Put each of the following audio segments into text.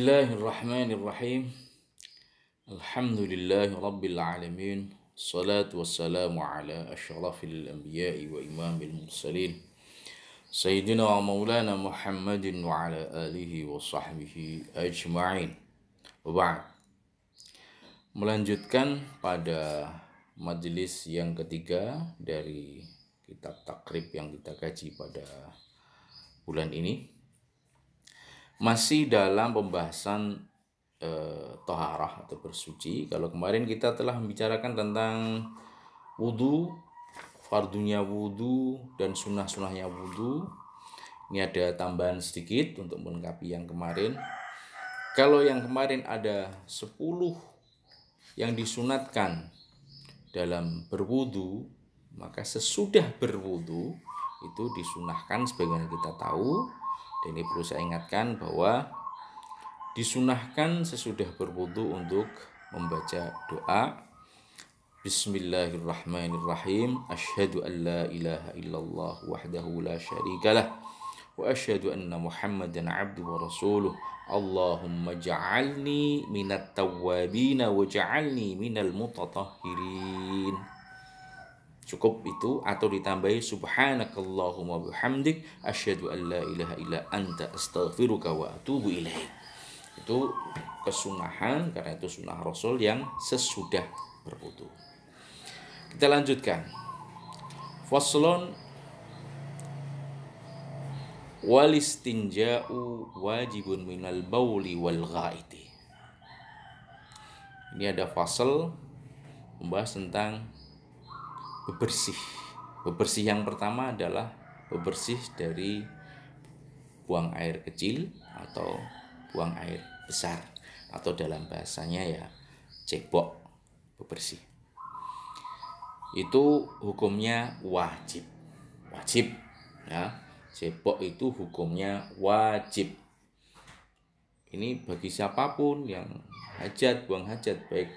Bismillahirrahmanirrahim. Alhamdulillahi rabbil alamin. Salatu wassalamu ala asyrafil anbiya'i wa imamil mursalin. Sayyidina wa maulana Muhammadin wa ala alihi wa sahbihi ajma'in. Wa ba'd. Melanjutkan pada majelis yang ketiga dari kitab takrib yang kita kaji pada bulan ini. Masih dalam pembahasan toharah atau bersuci. Kalau kemarin kita telah membicarakan tentang wudhu, fardunya wudhu dan sunnah-sunnahnya wudhu. Ini ada tambahan sedikit untuk melengkapi yang kemarin. Kalau yang kemarin ada 10 yang disunatkan dalam berwudhu, maka sesudah berwudhu itu disunahkan sebagaimana kita tahu. Dan ini perlu saya ingatkan bahwa disunahkan sesudah berwudu untuk membaca doa Bismillahirrahmanirrahim. Asyhadu an la ilaha illallah wahdahu la syarikalah wa asyhadu anna Muhammadan abduhu wa rasuluh. Allahumma ja'alni minat tawwabin wa ja'alni minal mutatahhirin. Cukup itu, atau ditambahi subhanakallahumma bihamdik asyhadu an la ilaha illa anta astaghfiruka wa atubu ilaik. Itu kesunahan, karena itu sunnah Rasul yang sesudah berwudu. Kita lanjutkan. Faslun wal istinja'u wajibun minal bauli wal ghaiti. Ini ada fasal membahas tentang bebersih. Bebersih yang pertama adalah bebersih dari buang air kecil atau buang air besar, atau dalam bahasanya ya cebok bebersih. Itu hukumnya wajib. Wajib ya. Cebok itu hukumnya wajib. Ini bagi siapapun yang hajat, buang hajat, baik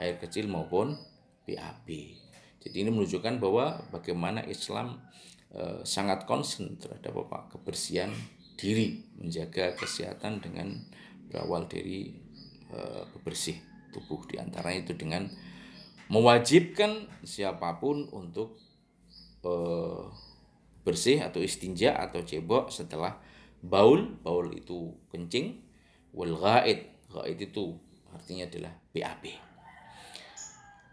air kecil maupun BAB. Jadi ini menunjukkan bahwa bagaimana Islam sangat concern terhadap kebersihan diri, menjaga kesehatan dengan berawal dari bebersih tubuh. Di antaranya itu dengan mewajibkan siapapun untuk bersih atau istinja atau cebok setelah baul. Baul itu kencing. Wal ghaid. Ghaid itu artinya adalah BAB.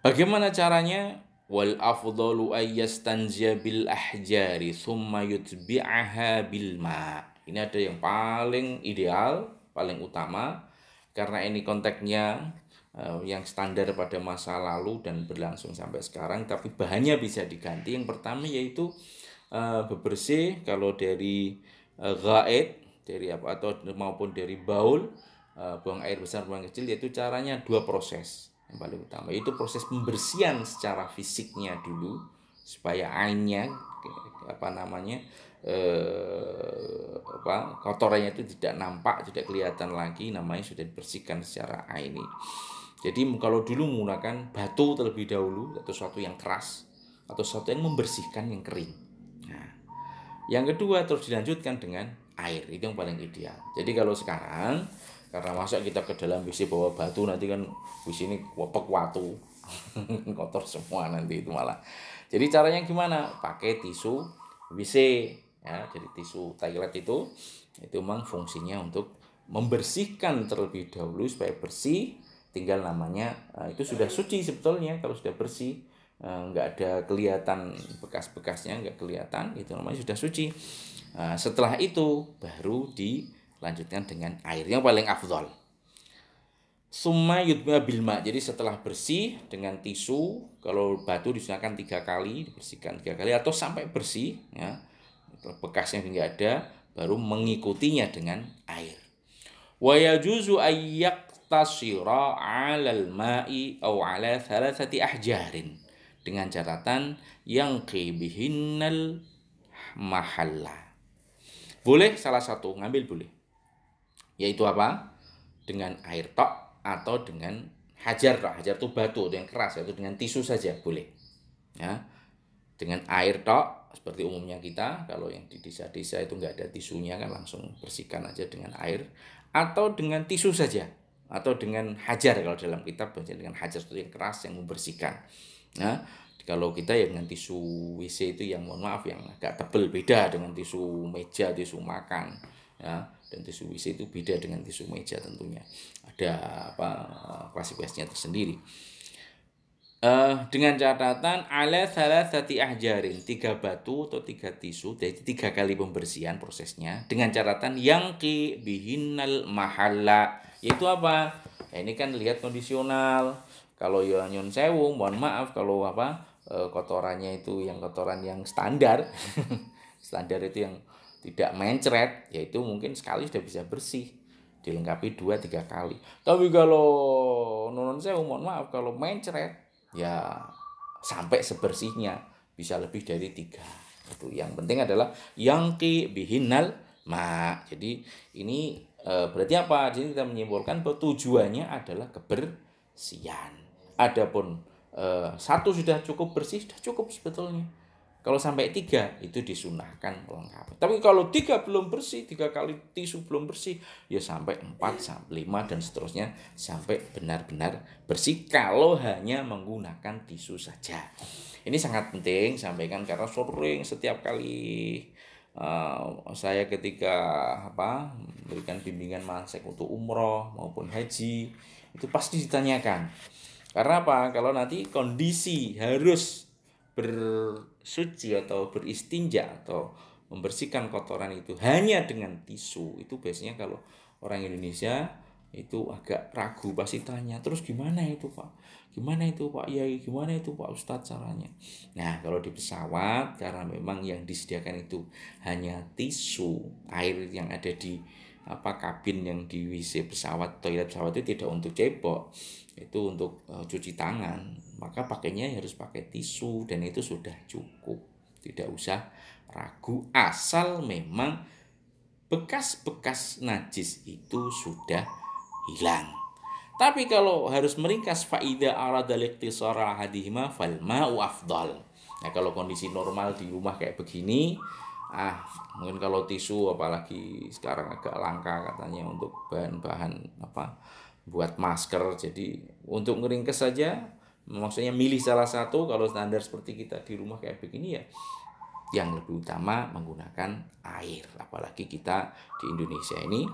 Bagaimana caranya? Wal afdalu ayyastanziya bil ahjari thumma yutbi'aha bil ma'. Ini ada yang paling ideal, paling utama, karena ini konteksnya yang standar pada masa lalu dan berlangsung sampai sekarang, tapi bahannya bisa diganti. Yang pertama yaitu bebersih kalau dari ghaid, dari apa, atau maupun dari baul, buang air besar, buang kecil, yaitu caranya 2 proses. Yang paling utama itu proses pembersihan secara fisiknya dulu supaya ainnya kotorannya itu tidak nampak, tidak kelihatan lagi, namanya sudah dibersihkan secara aini. Jadi kalau dulu menggunakan batu terlebih dahulu atau sesuatu yang keras atau sesuatu yang membersihkan yang kering. Nah, yang kedua terus dilanjutkan dengan air, itu yang paling ideal. Jadi kalau sekarang karena masa kita ke dalam WC bawa batu, nanti kan WC ini wapek watu kotor semua nanti itu malah. Jadi caranya gimana? Pakai tisu WC ya. Jadi tisu toilet itu memang fungsinya untuk membersihkan terlebih dahulu supaya bersih. Tinggal namanya itu sudah suci sebetulnya. Kalau sudah bersih, nggak ada kelihatan bekas-bekasnya, nggak kelihatan, itu namanya sudah suci. Setelah itu baru dilanjutkan dengan air yang paling afdol. Summa yutma bilma. Jadi setelah bersih dengan tisu, kalau batu disunahkan 3 kali, dibersihkan 3 kali atau sampai bersih ya, bekasnya nggak ada, baru mengikutinya dengan air. Wa yajuzu ayyaqtasira 'alal ma'i aw 'ala 3 ahjarin, dengan catatan yang bihinnal mahalla. Boleh salah satu ngambil, boleh. Yaitu apa? Dengan air tok atau dengan hajar tok. Hajar itu batu yang keras, yaitu dengan tisu saja boleh. Ya. Dengan air tok seperti umumnya kita, kalau yang di desa-desa itu nggak ada tisunya kan langsung bersihkan aja dengan air, atau dengan tisu saja, atau dengan hajar. Kalau dalam kitab baca dengan hajar itu yang keras yang membersihkan. Nah, kalau kita ya dengan tisu WC itu yang mohon maaf yang agak tebel, beda dengan tisu meja, tisu makan, ya. Dan tisu WC itu beda dengan tisu meja tentunya. Ada apa klasifikasinya tersendiri. Dengan catatan ala salasati ahjarin, 3 batu atau 3 tisu, jadi 3 kali pembersihan prosesnya, dengan catatan yangki bihinnal mahalla, yaitu apa? Nah, ini kan lihat kondisional. Kalau ya nyun sewu, mohon maaf kalau kotorannya itu yang kotoran yang standar. Standar itu yang tidak mencret, yaitu mungkin sekali sudah bisa bersih, dilengkapi 2-3 kali. Tapi kalau non sewu, mohon maaf kalau mencret ya sampai sebersihnya, bisa lebih dari 3. Itu yang penting adalah yangki bihinal ma. Jadi ini berarti apa? Jadi kita menyimpulkan bahwa tujuannya adalah kebersihan. Adapun 1 sudah cukup bersih, sudah cukup sebetulnya. Kalau sampai 3 itu disunahkan melengkapi. Tapi kalau 3 belum bersih, 3 kali tisu belum bersih, ya sampai 4, sampai 5 dan seterusnya sampai benar-benar bersih kalau hanya menggunakan tisu saja. Ini sangat penting sampaikan karena sering setiap kali saya ketika memberikan bimbingan manasik untuk umroh maupun haji itu pasti ditanyakan. Karena apa? Kalau nanti kondisi harus bersuci atau beristinja atau membersihkan kotoran itu hanya dengan tisu, itu biasanya kalau orang Indonesia itu agak ragu, pasti tanya, terus gimana itu Pak? Gimana itu Pak Yai? Gimana itu Pak Ustadz caranya? Nah, kalau di pesawat karena memang yang disediakan itu hanya tisu, air yang ada di kabin yang di WC pesawat, toilet pesawat itu tidak untuk cebok, itu untuk cuci tangan, maka pakainya harus pakai tisu dan itu sudah cukup, tidak usah ragu asal memang bekas-bekas najis itu sudah hilang. Tapi kalau harus meringkas faida aradal ikhtisara hadihima fal ma'u afdal. Nah, kalau kondisi normal di rumah kayak begini, mungkin kalau tisu apalagi sekarang agak langka katanya untuk bahan-bahan buat masker. Jadi untuk ngeringkes saja, maksudnya milih salah satu. Kalau standar seperti kita di rumah kayak begini ya, yang lebih utama menggunakan air. Apalagi kita di Indonesia ini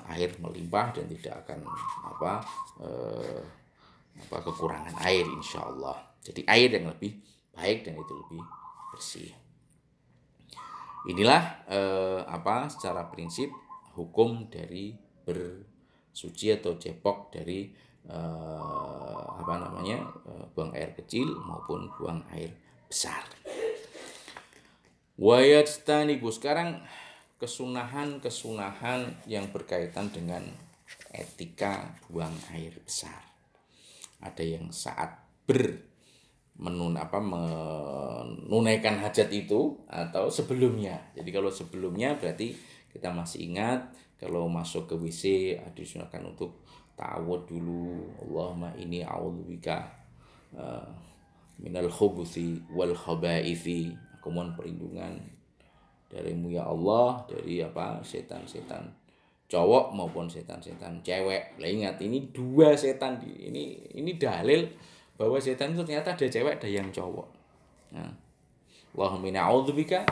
air melimpah dan tidak akan kekurangan air insya Allah. Jadi air yang lebih baik dan itu lebih bersih. Inilah secara prinsip hukum dari bersuci atau cebok dari buang air kecil maupun buang air besar. Wayajtanibu, sekarang kesunahan yang berkaitan dengan etika buang air besar. Ada yang saat menunaikan hajat itu atau sebelumnya. Jadi kalau sebelumnya berarti kita masih ingat kalau masuk ke WC disunahkan untuk ta'awud dulu. Allahumma inni a'udzubika minal khubuthi wal khabaithi. Aku mohon perlindungan darimu ya Allah dari setan-setan cowok maupun setan-setan cewek. Lah ingat ini 2 setan ini dalil bahwa setan itu ternyata ada cewek ada yang cowok. Nah, Allahumma inni a'udzubika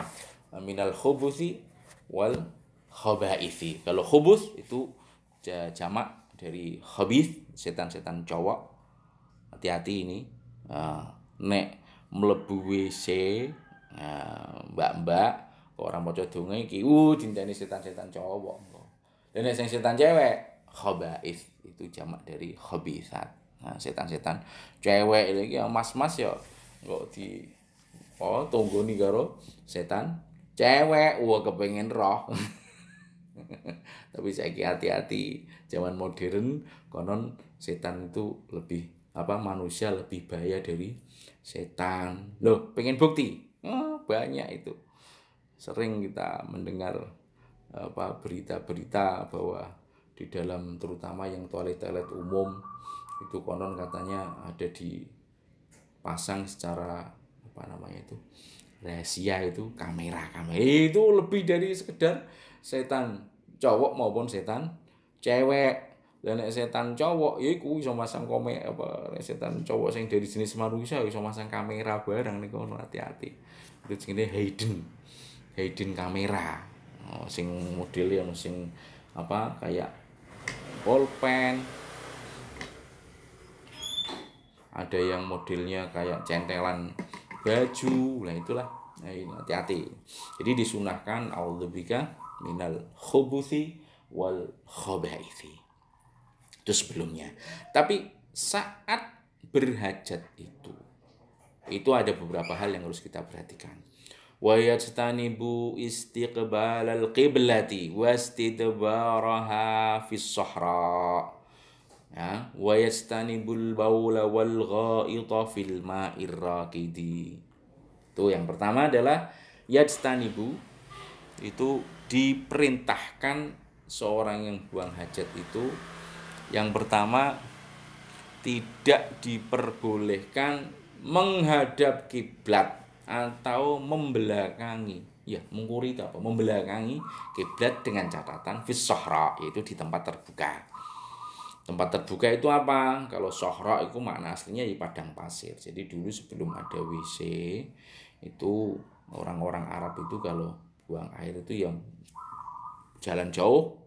minal khubuthi wal khabaithi. Kalau khubus itu jamak dari khabith, setan-setan cowok. Hati-hati ini. Nek mlebu WC mbak-mbak orang maca donga iki cintane setan-setan cowok. Dan nek sing setan cewek khabaith itu jamak dari khabithat. Nah, setan-setan cewek iki mas-mas ya kok tunggoni karo setan cewek. Kepengen roh. Tapi saiki hati-hati, zaman modern konon setan itu lebih manusia lebih bahaya dari setan. Loh, pengen bukti? Banyak itu. Sering kita mendengar berita-berita bahwa di dalam terutama yang toilet-toilet umum itu konon katanya ada dipasang secara rahasia itu kamera itu lebih dari sekedar setan cowok maupun setan cewek. Lah nek setan cowok ya iku iso masang apa nek setan cowok sing dari jenis manusia iso masang kamera barang niku hati-hati. Itu jenenge hidden kamera. Oh, sing modele ono sing apa kayak pulpen. Ada yang modelnya kayak centelan baju. Nah itulah. Nah, ini hati-hati. Jadi disunahkan audzubika minal khubuthi wal khabaithi. Itu sebelumnya. Tapi saat berhajat itu ada beberapa hal yang harus kita perhatikan. Wa yajtanibu istiqbalal qiblati wastidbaraha fis sahra. Ya, wa yastanibul baula wal ghaita fil ma'ir raqidi. Itu yang pertama adalah yajtanibu, itu diperintahkan seorang yang buang hajat itu yang pertama tidak diperbolehkan menghadap kiblat atau membelakangi. Ya, mengkuri itu apa? Membelakangi kiblat dengan catatan fis sahra, yaitu di tempat terbuka. Tempat terbuka itu apa? Kalau sahra itu makna aslinya di padang pasir. Jadi dulu sebelum ada WC itu orang-orang Arab itu kalau buang air itu yang jalan jauh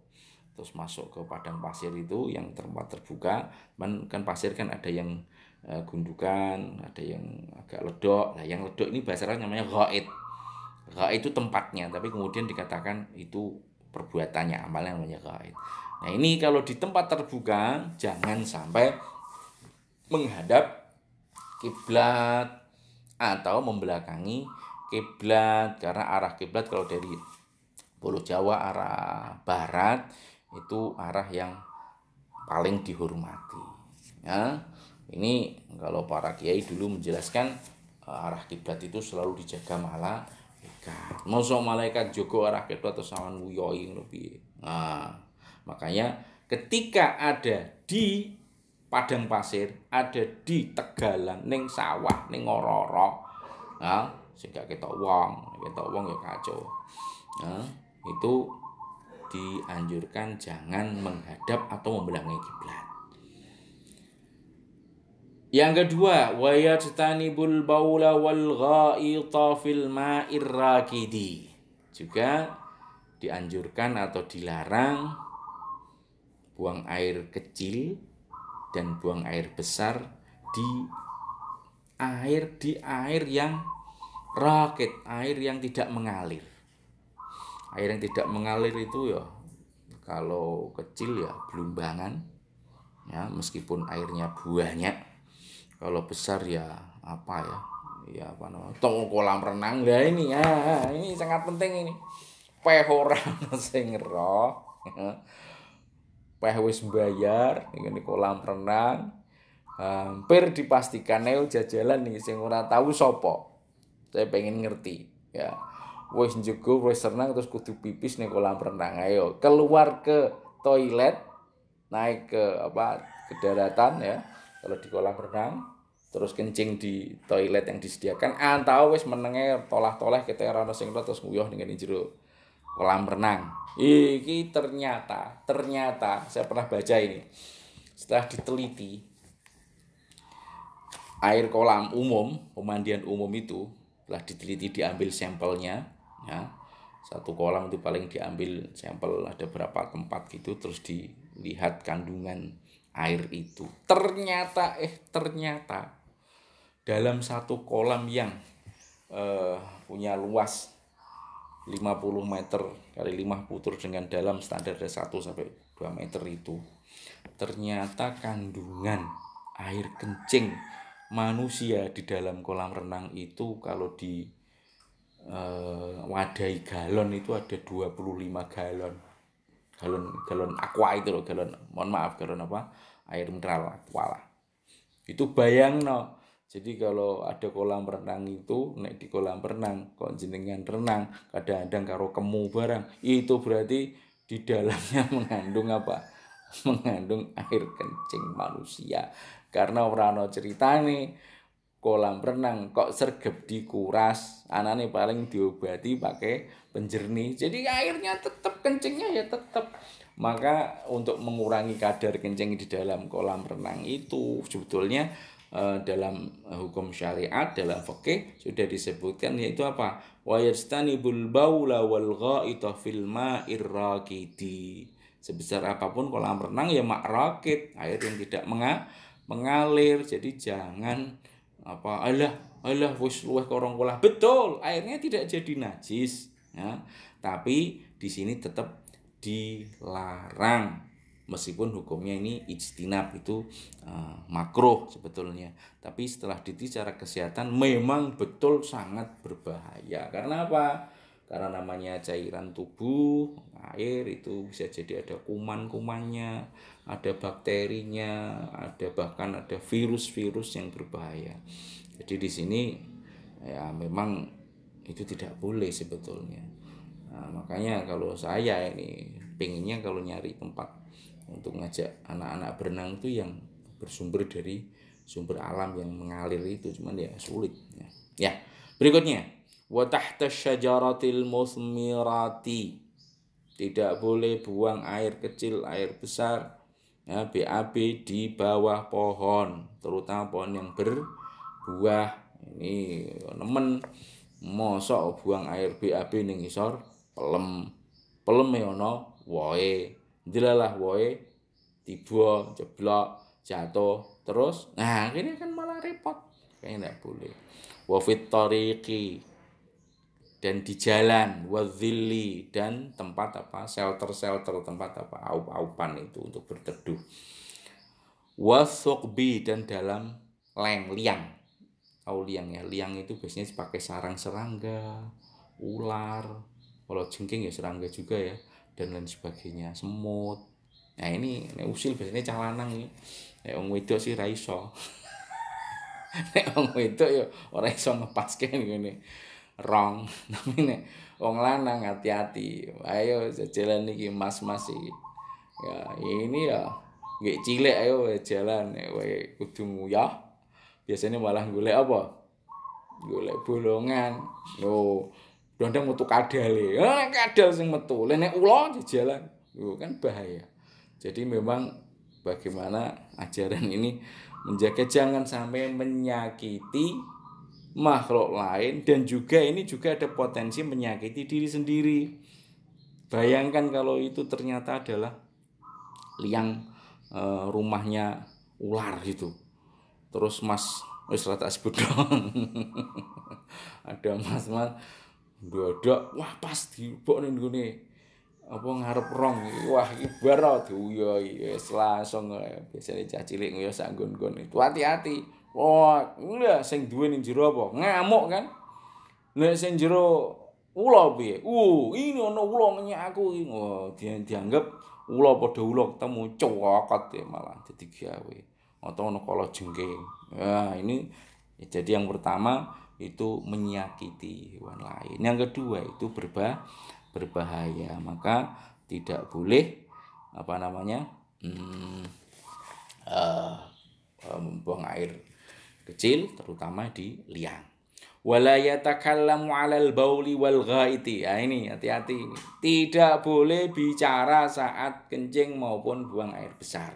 terus masuk ke padang pasir itu yang tempat terbuka. Kan pasir kan ada yang gundukan, ada yang agak ledok. Nah, yang ledok ini bahasa Arab namanya ghaid. Ghaid itu tempatnya, tapi kemudian dikatakan itu perbuatannya, amalnya namanya ghaid. Nah ini kalau di tempat terbuka jangan sampai menghadap kiblat atau membelakangi kiblat, karena arah kiblat kalau dari Pulau Jawa arah barat itu arah yang paling dihormati. Ya, ini kalau para kiai dulu menjelaskan arah kiblat itu selalu dijaga malaikat. Mosok malaikat jogo arah kiblat atau sawan wuyoi lebih. Nah, makanya ketika ada di padang pasir, ada di tegalan, ning sawah, ning ngororo, nah, sing gak ketok wong ya kacau. Nah, itu dianjurkan jangan menghadap atau membelakangi kiblat. Yang kedua, wa yajtanibul baula wal ghaita fil ma'ir raqidi. Juga dianjurkan atau dilarang buang air kecil dan buang air besar di air yang rakit, air yang tidak mengalir. Air yang tidak mengalir itu ya kalau kecil ya belumbangan, ya meskipun airnya banyak. Kalau besar ya apa ya apa namanya, kolam renang. Lah ini ini sangat penting ini. Peh ora sing ngeroh. Peh wis bayar ini kolam renang, hampir dipastikan jajalan nih sing ora tahu sopo. Saya pengen ngerti ya. Wis njogo wis renang terus kudu pipis ning kolam renang. Ayo keluar ke toilet, naik ke ke daratan ya. Kalau di kolam renang terus kencing di toilet yang disediakan, atau wis menenge tolah-tolah kita ora ono sing terus nguyuh ning jero kolam renang. Iki ternyata saya pernah baca ini. Setelah diteliti, air kolam umum, pemandian umum itu telah diteliti, diambil sampelnya, ya. Satu kolam itu paling diambil sampel ada berapa tempat gitu, terus dilihat kandungan air itu. Ternyata dalam satu kolam yang punya luas 50 meter kali 50 terus dengan dalam standar dari 1 sampai 2 meter itu, ternyata kandungan air kencing manusia di dalam kolam renang itu kalau di wadai galon itu ada 25 galon aqua itu loh, galon air mineral aqua lah. Itu bayangno. Jadi kalau ada kolam renang itu, nek di kolam renang kok jenengan renang kadang-kadang karo kemu barang, itu berarti di dalamnya mengandung apa? Mengandung air kencing manusia. Karena ora ana ceritane kolam renang kok sergep dikuras, anane paling diobati pakai penjernih. Jadi airnya tetap, kencingnya ya tetap. Maka untuk mengurangi kadar kencing di dalam kolam renang itu sebetulnya dalam hukum syariat, dalam fikih sudah disebutkan, yaitu apa? Wa yastanibul baula wal ghaita fil ma'ir raqidi. Sebesar apapun kolam renang ya mak rakit, air yang tidak mengalir. Jadi jangan apa alah wis luwih korong kolah. Betul, airnya tidak jadi najis ya. Tapi di sini tetap dilarang, meskipun hukumnya ini ijtinab, itu makruh sebetulnya. Tapi setelah diteliti secara kesehatan memang betul sangat berbahaya. Karena apa? Karena namanya cairan tubuh, air itu bisa jadi ada kuman-kumannya, ada bakterinya, bahkan ada virus-virus yang berbahaya. Jadi di sini ya memang itu tidak boleh sebetulnya. Nah, makanya kalau saya ini pengennya kalau nyari tempat untuk ngajak anak-anak berenang itu yang bersumber dari sumber alam yang mengalir itu, cuman ya sulit ya. Ya, berikutnya wa tahta syajaratil musmirati, tidak boleh buang air kecil, air besar ya, BAB di bawah pohon, terutama pohon yang berbuah. Ini nemen mosok buang air BAB ning isor pelem ya ono wohe, jelalah wohe tiba jeblok jatuh terus, nah ini kan malah repot, kayaknya enggak boleh. Wa fit tariqi, dan di jalan, wa dhilli, dan tempat apa, shelter tempat apa, aup-aupan itu untuk berteduh. Wa thuqbi, dan dalam liang. Tahu liang ya, liang itu biasanya dipakai sarang serangga, ular, kalau jengking ya serangga juga ya, dan lain sebagainya, semut. Nah ini usil biasanya calanang ya. Wong wedok sih ra iso. Nek wong wedok ya ora iso ngepaske ngene. Rong, tapi nek wong lanang hati-hati. Ayo jalan iki mas-mas iki. Ya ini ya nggih cilik ayo jalan wae kudu nguyah. Biasanya malah golek apa? Golek bolongan. Loh, ndang metu kadale. Kadal sing metu. Nek ula jalan. Loh kan bahaya. Jadi memang bagaimana ajaran ini menjaga jangan sampai menyakiti makhluk lain, dan juga ini juga ada potensi menyakiti diri sendiri. Bayangkan kalau itu ternyata adalah liang rumahnya ular gitu. Terus mas wis rata sebut dong. Ada mas-mas ndodok, wah pas dibok ning ngene apa ngarep rong, wah iki bar diuyoi wis langsung biasane cah cilik ngoyo sak nggon-nggon itu hati-hati. Wah enggak sing duwe ning jero apa ngamuk kan, nek sing jero ula piye ini ana ula ngenyek aku iki. Oh dianggap ula padha ula ketemu cokot ya, malah dadi gawe atau ana kala jengking. Nah ini jadi yang pertama itu menyakiti hewan lain, yang kedua itu berbahaya, maka tidak boleh apa namanya membuang air kecil terutama di liang. Wala yatakallamu 'alal bauli wal ghaiti. Ya ini hati-hati, tidak boleh bicara saat kencing maupun buang air besar.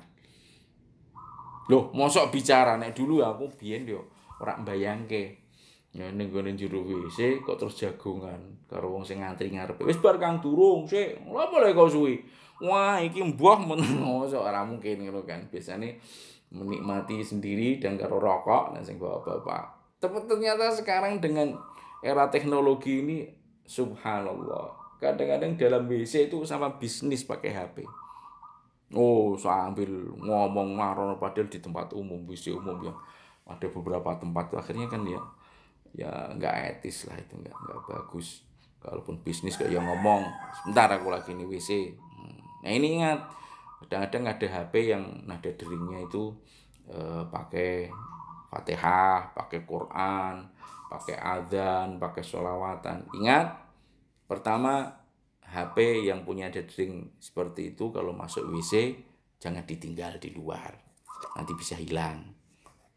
Loh, mosok bicara, nek dulu aku biyen yo ora mbayangke. Ya ning gone jero WC kok terus jagongan karo wong sing ngantri ngarepe. Wis bar Kang durung, sik. Lha apa lek kok suwi? Wah, iki mbah mosok ora mungkin ngono kan. Biasane menikmati sendiri dan karo rokok dan sing bapak-bapak. Tapi ternyata sekarang dengan era teknologi ini subhanallah. Kadang-kadang dalam WC itu sama bisnis pakai HP. Oh, sambil ngomong ngaron padahal di tempat umum, WC umum ya. Ada beberapa tempat tuh akhirnya kan ya nggak etis lah, itu nggak bagus. Kalaupun bisnis kayak yang ngomong, sebentar aku lagi nih WC. Nah ini ingat, kadang-kadang ada HP yang nada deringnya itu pakai Fatihah, pakai Quran, pakai adzan, pakai sholawatan. Ingat, pertama HP yang punya dering seperti itu kalau masuk WC jangan ditinggal di luar, nanti bisa hilang.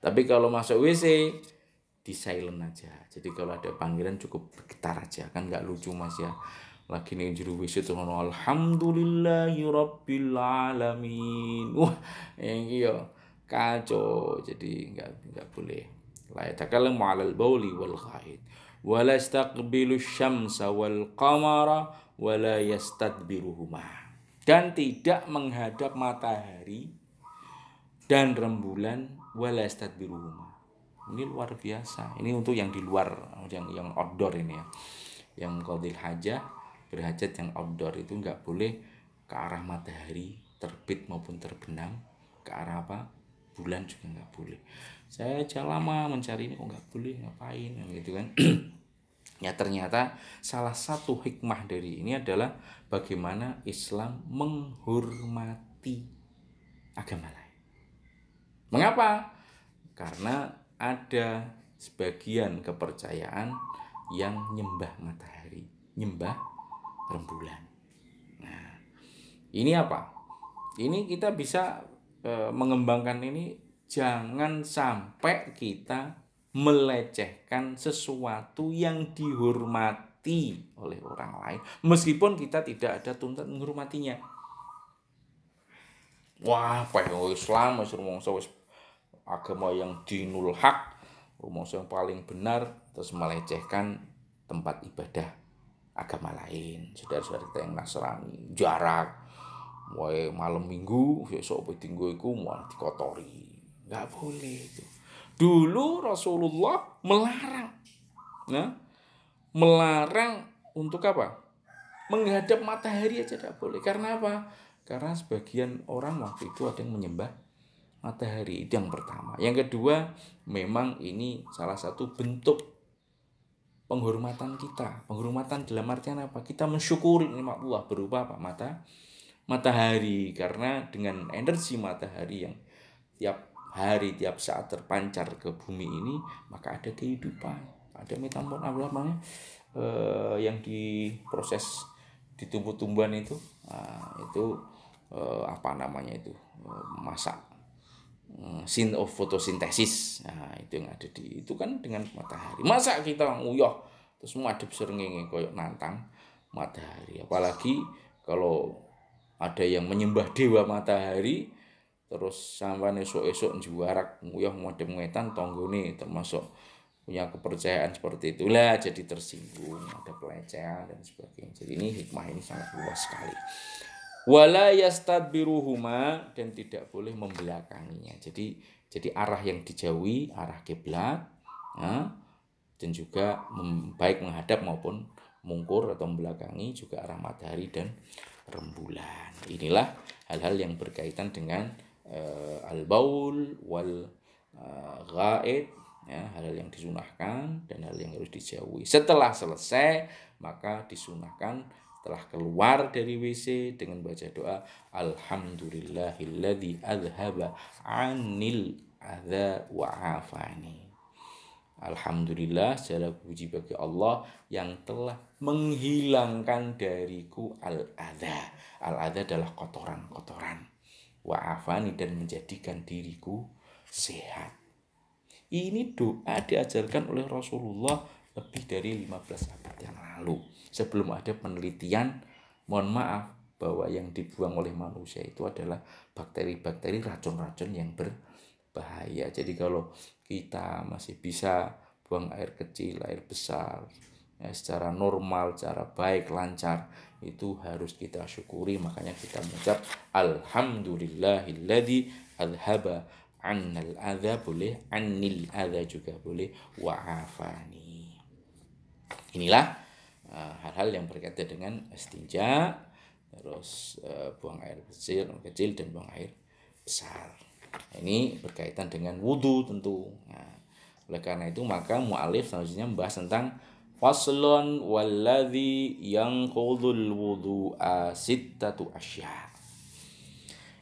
Tapi kalau masuk WC di silent aja. Jadi kalau ada panggilan cukup bergetar aja, kan nggak lucu mas ya. lagi ning jero WC terus ngono alhamdulillahi rabbil alamin. Wah, iki yo kacau. Jadi enggak boleh. La yatakallamu 'alal bauli wal ghaid. Wa la yastaqbilu syamsa wal qamara wa la yastadbiruhuma. Dan tidak menghadap matahari dan rembulan wa la yastadbiruhuma. Ini luar biasa. Ini untuk yang di luar, yang outdoor ini ya. Yang qadil hajah, berhajat yang outdoor itu enggak boleh ke arah matahari terbit maupun terbenam, ke arah apa? Bulan juga enggak boleh. Saya jalan lama mencari ini kok enggak boleh, ngapain gitu kan. Ya ternyata salah satu hikmah dari ini adalah bagaimana Islam menghormati agama lain. Mengapa? Karena ada sebagian kepercayaan yang nyembah matahari, nyembah rembulan. Nah, ini apa? Ini kita bisa mengembangkan ini, jangan sampai kita melecehkan sesuatu yang dihormati oleh orang lain meskipun kita tidak ada tuntut menghormatinya. Wah, Islam wis rumangsa wis agama yang dinul haq, rumangsa yang paling benar, terus melecehkan tempat ibadah agama lain. Saudara-saudara kita yang Nasrani, jarak wae malam minggu besok tinggo iku malah dikotori. Enggak boleh itu. Dulu Rasulullah melarang. Nah, melarang untuk apa? Menghadap matahari aja tidak boleh. Karena apa? Karena sebagian orang waktu itu ada yang menyembah matahari. Itu yang pertama. Yang kedua, memang ini salah satu bentuk penghormatan kita. Penghormatan dalam artian apa? Kita mensyukuri nikmat Allah berupa apa? Matahari. Karena dengan energi matahari yang tiap hari, tiap saat terpancar ke bumi ini, maka ada kehidupan. Ada metamorfosis apa namanya? Yang diproses di tumbuh-tumbuhan itu, apa namanya itu, masak fotosintesis. Nah, itu yang ada di itu kan dengan matahari. Masa kita nguyah terus madhep srengenge koyo nantang matahari. Apalagi kalau ada yang menyembah dewa matahari terus sampean esuk-esuk juarak nguyah madhep ngetan tanggane termasuk punya kepercayaan seperti itulah, jadi tersinggung, ada pelecehan dan sebagainya. Jadi ini hikmah ini sangat luas sekali. Wala yastadbiruhuma, dan tidak boleh membelakanginya. Jadi arah yang dijauhi, arah kiblat, dan juga baik menghadap maupun mungkur atau membelakangi juga arah matahari dan rembulan. Inilah hal-hal yang berkaitan dengan al-baul wal ghaid, ya, hal yang disunahkan dan hal yang harus dijauhi. Setelah selesai, maka disunahkan setelah keluar dari WC dengan baca doa alhamdulillahilladzi azhaba 'anil adza wa 'afani. Alhamdulillah, segala puji bagi Allah yang telah menghilangkan dariku al-adza. Al-adza adalah kotoran-kotoran. Wa 'afani, dan menjadikan diriku sehat. Ini doa diajarkan oleh Rasulullah lebih dari 15 abad yang lalu. Sebelum ada penelitian, mohon maaf, bahwa yang dibuang oleh manusia itu adalah bakteri-bakteri, racun-racun yang berbahaya. Jadi kalau kita masih bisa buang air kecil, air besar, ya, secara normal, secara baik, lancar, itu harus kita syukuri. Makanya kita mengucap alhamdulillahilladzi azhaba annal adza boleh, anil adza juga boleh, wa'afani. Inilah hal-hal yang berkaitan dengan istinja, terus buang air kecil dan buang air besar. Ini berkaitan dengan wudu tentu. Nah, oleh karena itu maka mu'alif selanjutnya membahas tentang faslun walladzi yanqudul wudu'a sittatu asya'.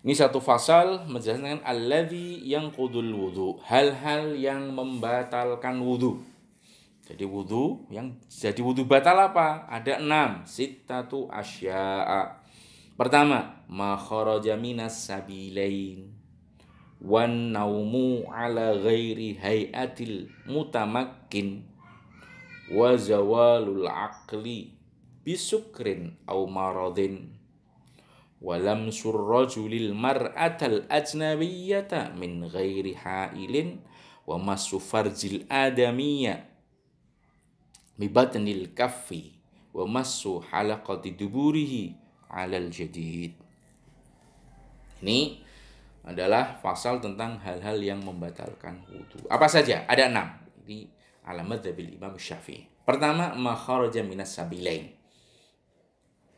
Ini satu fasal menjelaskan alladzi yanqudul wudu, hal-hal yang membatalkan wudu. Jadi wudu yang jadi wudu batal apa? Ada 6, sittatu asya'a. Pertama, ma kharaja minas sabilain wan naumu ala ghairi hayatil mutamakkin wa zawalul aqli bisukrin au maradin walam surrajulil mar'atal ajnabiyyata min ghairi hailin wa masu farjil adamiyya bibatnil kaffi wa masu halaqati duburihi alal jadid. Ini adalah pasal tentang hal-hal yang membatalkan wudu. Apa saja? Ada 6. Ini alamat dari Imam Syafi'i. Pertama, ma kharaja minas sabilain.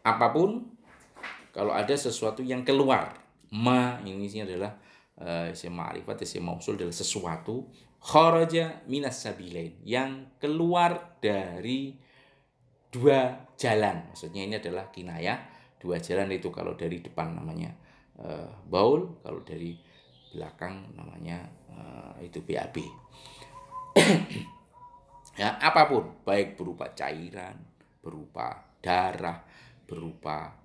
Apapun, kalau ada sesuatu yang keluar, ma ini adalah isim ma'rifat, isim mausul adalah sesuatu kharaja minas sabilain, yang keluar dari dua jalan. Maksudnya ini adalah kinayah, dua jalan itu kalau dari depan namanya baul, kalau dari belakang namanya itu BAB. Ya, apapun, baik berupa cairan, berupa darah, berupa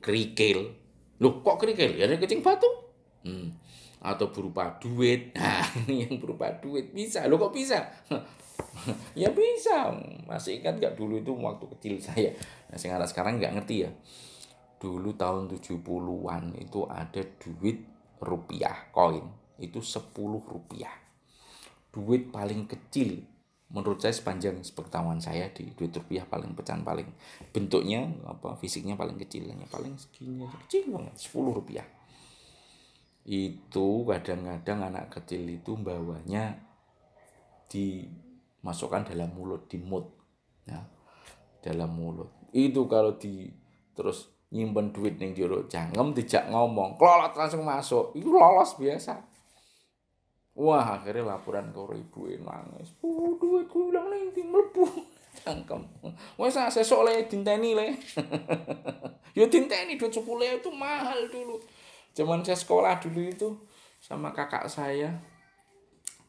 kerikil. Loh, kok kerikil? Ya ada kencing batu. Atau berupa duit. Nah, ini yang berupa duit bisa. Loh, kok bisa? Ya bisa. Masih ingat nggak dulu itu waktu kecil saya? Nah, sekarang nggak ngerti ya. Dulu tahun 70-an itu ada duit rupiah, koin. Itu 10 rupiah. Duit paling kecil menurut saya sepanjang sepengetahuan saya di duit rupiah, paling pecahan paling bentuknya fisiknya paling kecil, hanya paling segini kecil banget, 10 rupiah. Itu kadang-kadang anak kecil itu bawanya dimasukkan dalam mulut, di mut ya, dalam mulut. Itu kalau terus nyimpen duit ning jero jangkem, dijak ngomong klolot langsung masuk, itu lolos biasa. Wah, akhirnya laporan ke ibu nangis. Duitku hilang ning ndi mlebu cangkem. Wes sesuk le dinteni le. Yo dinteni duit 10 itu mahal dulu. Zaman saya sekolah dulu itu sama kakak saya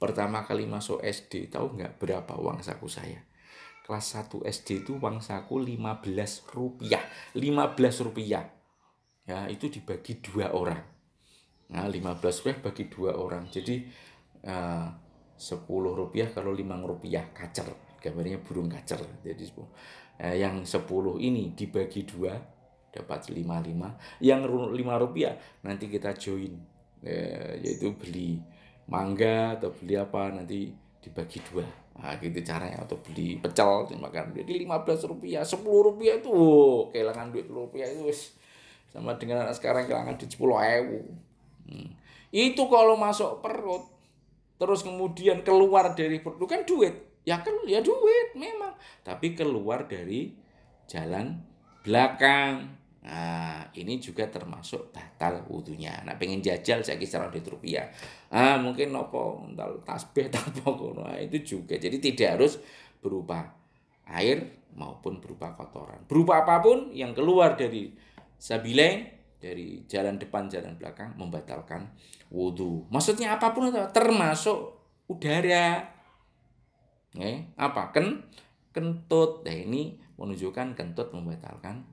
pertama kali masuk SD, tahu nggak berapa uang saku saya? Kelas 1 SD itu uang saku 15 rupiah. 15 rupiah. Ya, itu dibagi 2 orang. Nah, 15 rupiah bagi 2 orang. Jadi 10 rupiah kalau 5 rupiah kacer, gambarnya burung kacer. Jadi yang 10 ini dibagi 2 dapat 55. Yang 5 rupiah nanti kita join, yaitu beli mangga atau beli apa, nanti dibagi 2. Nah, gitu caranya. Atau beli pecel dimakan. Jadi 15 rupiah, 10 rupiah itu kehilangan duit rupiah itu sama dengan anak sekarang kehilangan duit 10.000. Itu kalau masuk perut terus kemudian keluar dari perut, kan duit. Ya kan, ya duit memang, tapi keluar dari jalan belakang. Nah, ini juga termasuk batal wudunya. Nah, pengen jajal saya kisah duit rupiah. Mungkin nopo ental tasbih apa ngono. Itu juga. Jadi tidak harus berupa air maupun berupa kotoran. Berupa apapun yang keluar dari sabilain, dari jalan depan jalan belakang, membatalkan wudu. Maksudnya apapun itu, termasuk udara. Apa? Kentut. Nah, ini menunjukkan kentut membatalkan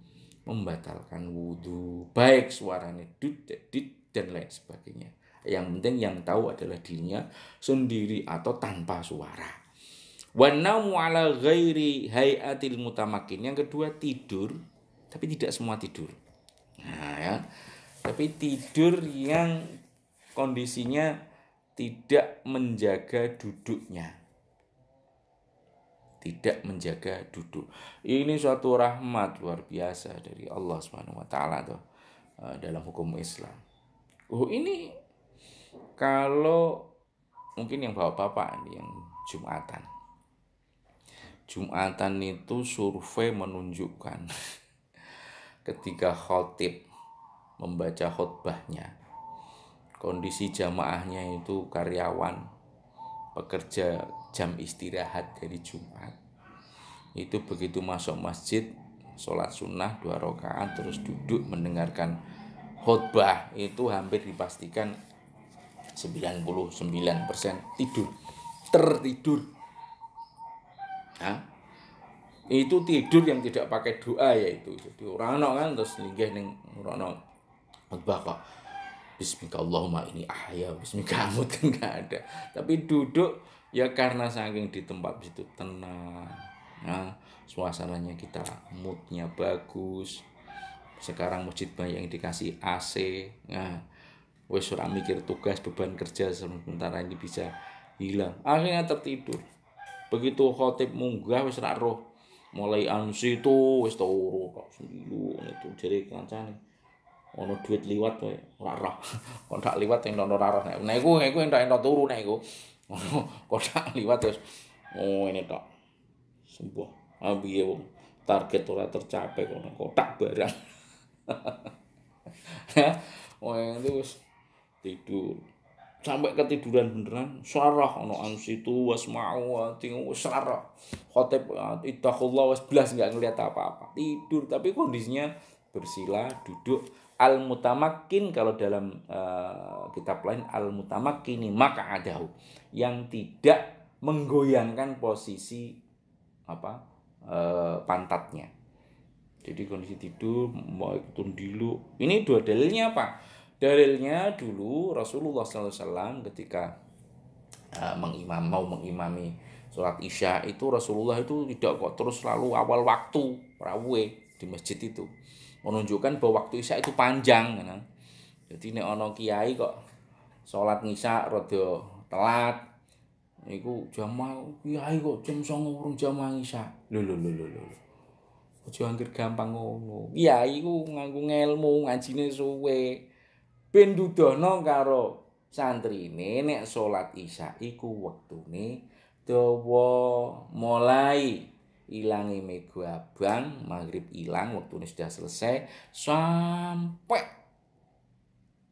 wudu. Baik suaranya dut, dit, dan lain sebagainya. Yang penting yang tahu adalah dirinya sendiri atau tanpa suara. Wa naumu ala ghairi hayatil mutamakin. Yang kedua, tidur, tapi tidak semua tidur. Nah, ya. Tapi tidur yang kondisinya tidak menjaga duduknya. Tidak menjaga duduk. Ini suatu rahmat luar biasa dari Allah Subhanahu wa taala dalam hukum Islam. Ini kalau mungkin yang bapak-bapak yang Jumatan. Jumatan itu survei menunjukkan ketika khotib membaca khutbahnya, kondisi jamaahnya itu karyawan, pekerja jam istirahat dari Jumat, itu begitu masuk masjid, sholat sunnah 2 rakaat, terus duduk mendengarkan khutbah, itu hampir dipastikan 99% tertidur. Itu tidur yang tidak pakai doa, yaitu jadi orang kan terus linggih ning ngono khutbah kok bismika Allahumma ini ahya bismika amut, kan enggak ada. Tapi duduk ya karena saking di tempat situ tenang, Nah, suasananya kita moodnya bagus. Sekarang masjid banyak yang dikasih AC. Nah, wes ora mikir tugas beban kerja sementara ini bisa hilang. Akhirnya tertidur. Begitu khotib munggah wis ra roh. Mulai ansitu wis turu kok sendiri itu jare kancane. Ono duit liwat wae ora roh. Kontak liwat yang ono ora roh. Nek iku entuk turu nek iku. Kontak liwat wis oh ini tok. Sembuh. Piye wong target ora tercapai kono kotak barang. Oh itu wis tidur sampai ketiduran beneran sarah ono ansitu wasma'u wa tingu sarah khotib ittaqullah was blas enggak ngelihat apa-apa tidur tapi kondisinya bersila duduk al mutamakkin kalau dalam kitab lain al mutamakkini maka adahu yang tidak menggoyangkan posisi apa pantatnya. Jadi kondisi tidur mau ikut dulu. Ini dua dalilnya apa? Dalilnya dulu Rasulullah SAW ketika mau mengimami sholat isya itu Rasulullah itu tidak kok terus selalu awal waktu rawuh di masjid itu menunjukkan bahwa waktu isya itu panjang kan? Jadi nek ono kiai kok sholat isya rada telat niku jamaah kiai kok jam 09.00 urung jamaah isya lho aja anggere gampang ngono kiai ku nganggo ngelmu ngajine suwe ben dudono karo santrine nek salat isya iku wektune dawa mulai ilangi mego abang maghrib ilang wektune sudah selesai sampai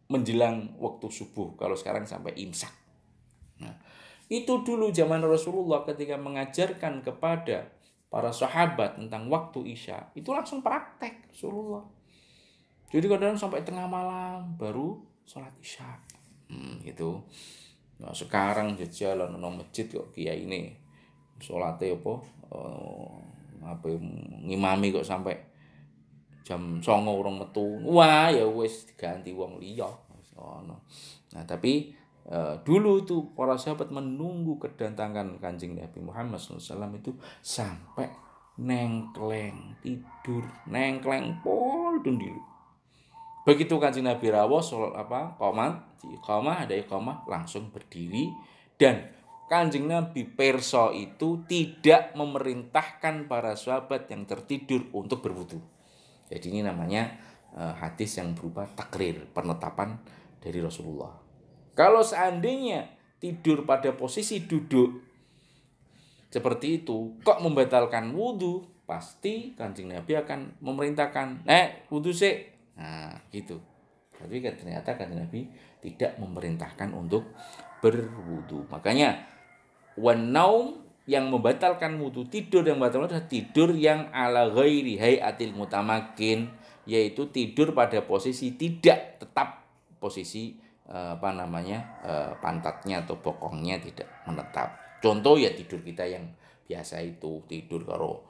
menjelang waktu subuh kalau sekarang sampai imsak. Nah, itu dulu zaman Rasulullah ketika mengajarkan kepada para sahabat tentang waktu isya itu langsung praktek Rasulullah. Jadi kadang sampai tengah malam baru sholat isya. Gitu. Nah, sekarang jalan nang masjid kok kiai ini sholatnya apa ngimami kok sampai jam 09.00 urung metu. Wah, ya wis diganti wong liya. Nah, tapi dulu tuh para sahabat menunggu kedatangan Kanjeng Nabi Muhammad SAW itu sampai nengkleng tidur, nengkleng pol dulu. Begitu Kanjeng Nabi rawuh sholat qomat, di iqamah ada iqamah langsung berdiri dan Kanjeng Nabi perso itu tidak memerintahkan para sahabat yang tertidur untuk berwudu. Jadi ini namanya hadis yang berupa takrir, penetapan dari Rasulullah. Kalau seandainya tidur pada posisi duduk seperti itu, kok membatalkan wudhu, pasti Kanjeng Nabi akan memerintahkan, wudhu sih. Nah, gitu. Tapi ternyata Kanjeng Nabi tidak memerintahkan untuk berwudhu. Makanya, wanaum yang membatalkan wudhu, tidur yang membatalkan adalah tidur yang ala ghairi hayatil mutamakin, yaitu tidur pada posisi tidak tetap posisi pantatnya atau bokongnya tidak menetap. Contoh ya tidur kita yang biasa itu tidur karo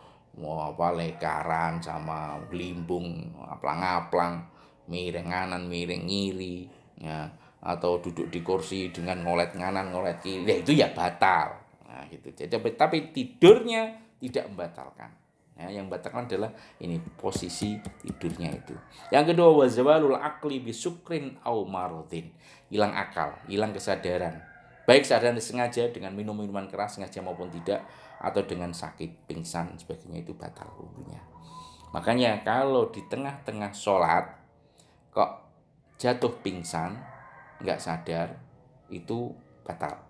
lekaran sama gelimbung aplang-aplang miring kanan miring ngiri ya atau duduk di kursi dengan ngolet kanan ngolet kiri ya itu ya batal. Nah gitu. Jadi tapi tidurnya tidak membatalkan. Ya, yang membatalkan adalah ini posisi tidurnya itu. Yang kedua wazawalul aqli bisukrin au maradin. Hilang akal, hilang kesadaran. Baik kesadaran disengaja dengan minum minuman keras sengaja maupun tidak atau dengan sakit, pingsan sebagainya itu batal wudunya. Makanya kalau di tengah-tengah sholat kok jatuh pingsan, nggak sadar itu batal.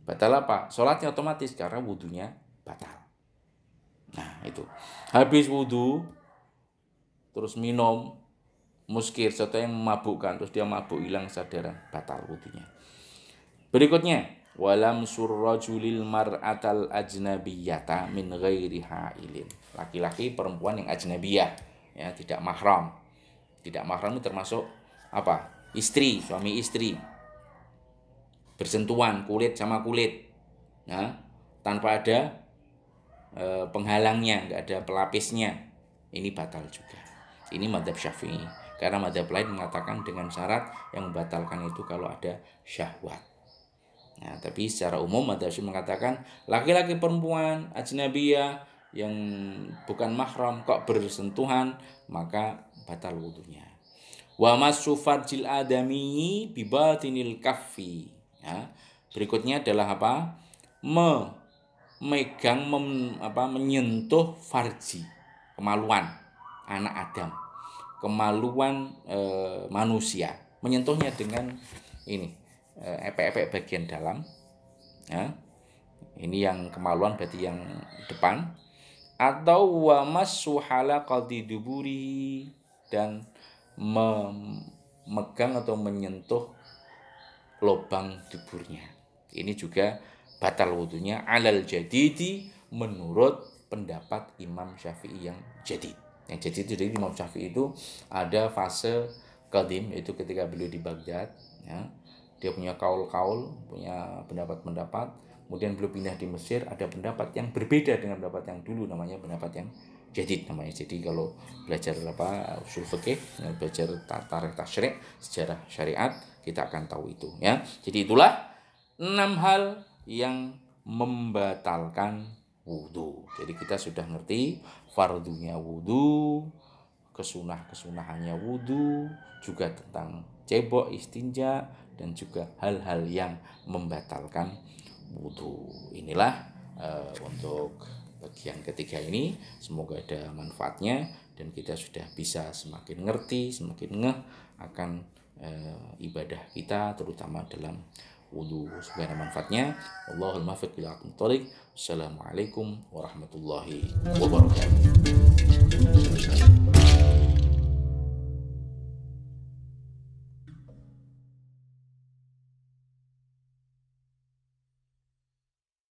Batal apa? Sholatnya otomatis karena wudunya batal. Nah itu habis wudhu terus minum muskir atau yang memabukkan terus dia mabuk hilang kesadaran batal wudhunya. Berikutnya walam surrajulil mar'atal ajnabiyata min ghairi hailin. Laki-laki perempuan yang ajnabiyah ya tidak mahram. Tidak mahram itu termasuk apa? Istri, suami istri. Bersentuhan kulit sama kulit. Ya, tanpa ada penghalangnya, enggak ada pelapisnya. Ini batal juga. Ini mazhab Syafi'i. Karena mazhab lain mengatakan dengan syarat yang membatalkan itu kalau ada syahwat. Nah, tapi secara umum madzhab Syafi'i mengatakan laki-laki perempuan ajnabiyah yang bukan mahram kok bersentuhan maka batal wudunya. Wa massu farjil adami bi batinil kaffi. Ya. Berikutnya adalah apa? Memegang menyentuh farji, kemaluan anak Adam, kemaluan manusia. Menyentuhnya dengan ini epek-epek bagian dalam. Ya. Ini yang kemaluan berarti yang depan. Atau wa massu halaqati duburi, dan memegang atau menyentuh lubang duburnya. Ini juga batal wudunya alal jadidi menurut pendapat Imam Syafi'i yang jadid. Yang jadid itu dari Imam Syafi'i itu ada fase qadim, yaitu ketika beliau di Baghdad, ya. Dia punya kaul-kaul, punya pendapat-pendapat. Kemudian beliau pindah di Mesir, ada pendapat yang berbeda dengan pendapat yang dulu, namanya pendapat yang jadid namanya. Jadi kalau belajar usul fikih, belajar tarikh tasyri', sejarah syariat, kita akan tahu itu, ya. Jadi itulah 6 hal yang membatalkan wudu. Jadi kita sudah ngerti fardunya wudu, kesunahannya wudu, juga tentang cebok, istinja, dan juga hal-hal yang membatalkan wudu. Inilah untuk bagian ketiga ini, semoga ada manfaatnya dan kita sudah bisa semakin ngerti, semakin ngeh akan ibadah kita, terutama dalam wudu. Semoga ada manfaatnya. Allahul muwaffiq ila aqwamit thoriq. Assalamualaikum warahmatullahi wabarakatuh.